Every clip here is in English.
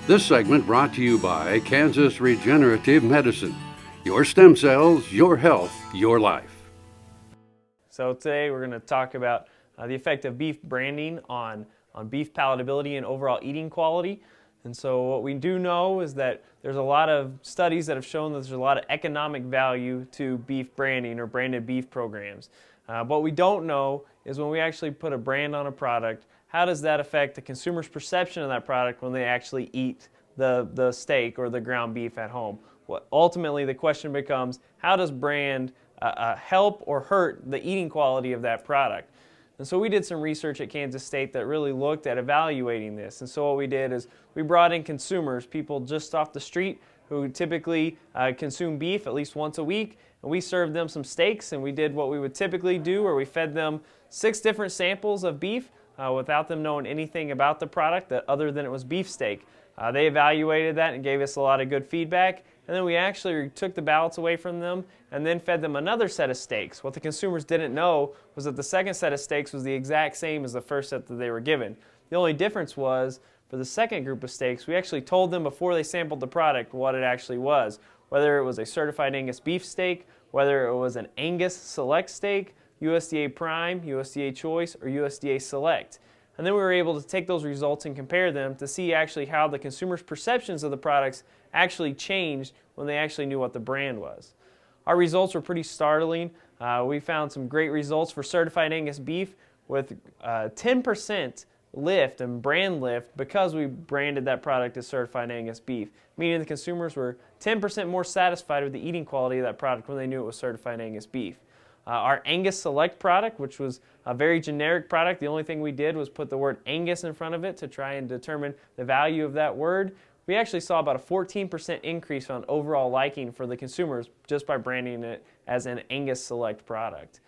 This segment brought to you by Kansas Regenerative Medicine. Your stem cells, your health, your life. So today we're going to talk about the effect of beef branding on beef palatability and overall eating quality. And so what we do know is that there's a lot of studies that have shown that there's a lot of economic value to beef branding or branded beef programs. What we don't know is when we actually put a brand on a product, how does that affect the consumer's perception of that product when they actually eat the steak or the ground beef at home? Ultimately, the question becomes, how does brand help or hurt the eating quality of that product? And so we did some research at Kansas State that really looked at evaluating this. And so what we did is we brought in consumers, people just off the street who typically consume beef at least once a week, and we served them some steaks, and we did what we would typically do, where we fed them 6 different samples of beef without them knowing anything about the product other than it was beef steak. They evaluated that and gave us a lot of good feedback, and then we actually took the ballots away from them and then fed them another set of steaks. What the consumers didn't know was that the second set of steaks was the exact same as the first set that they were given. The only difference was, for the second group of steaks, we actually told them before they sampled the product what it actually was, whether it was a Certified Angus Beef Steak, whether it was an Angus Select Steak, USDA Prime, USDA Choice, or USDA Select. And then we were able to take those results and compare them to see actually how the consumer's perceptions of the products actually changed when they actually knew what the brand was. Our results were pretty startling. We found some great results for Certified Angus Beef with 10% lift and brand lift because we branded that product as Certified Angus Beef, meaning the consumers were 10% more satisfied with the eating quality of that product when they knew it was Certified Angus Beef. Our Angus Select product, which was a very generic product, the only thing we did was put the word Angus in front of it to try and determine the value of that word. We actually saw about a 14% increase on overall liking for the consumers just by branding it as an Angus Select product.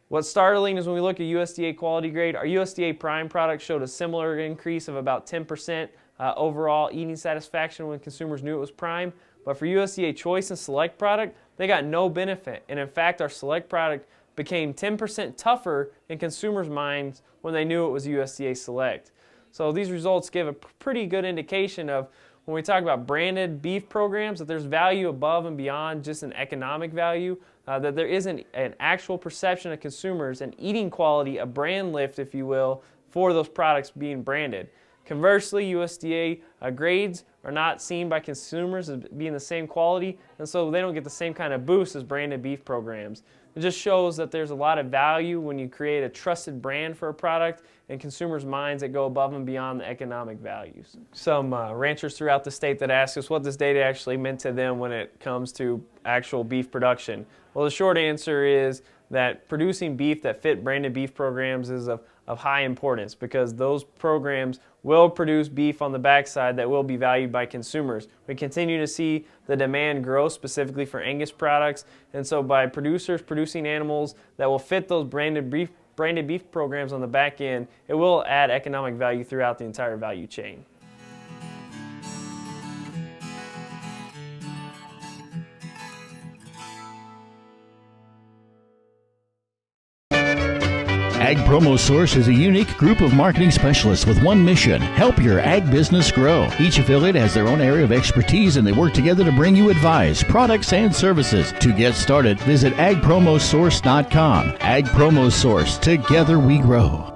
What's startling is when we look at USDA Quality Grade, our USDA Prime product showed a similar increase of about 10% overall eating satisfaction when consumers knew it was Prime. But for USDA Choice and Select product, they got no benefit. And in fact, our Select product became 10% tougher in consumers' minds when they knew it was USDA Select. So these results give a pretty good indication of when we talk about branded beef programs, that there's value above and beyond just an economic value, that there isn't an actual perception of consumers and eating quality, a brand lift, if you will, for those products being branded. Conversely, USDA grades are not seen by consumers as being the same quality, and so they don't get the same kind of boost as branded beef programs. It just shows that there's a lot of value when you create a trusted brand for a product in consumers' minds that go above and beyond the economic values. Some ranchers throughout the state that ask us what this data actually meant to them when it comes to actual beef production. Well, the short answer is that producing beef that fit branded beef programs is of high importance, because those programs will produce beef on the backside that will be valued by consumers. We continue to see the demand grow specifically for Angus products, and so by producers producing animals that will fit those branded beef programs on the back end, it will add economic value throughout the entire value chain. Ag Promo Source is a unique group of marketing specialists with one mission: help your ag business grow. Each affiliate has their own area of expertise, and they work together to bring you advice, products, and services. To get started, visit agpromosource.com. Ag Promo Source. Together we grow.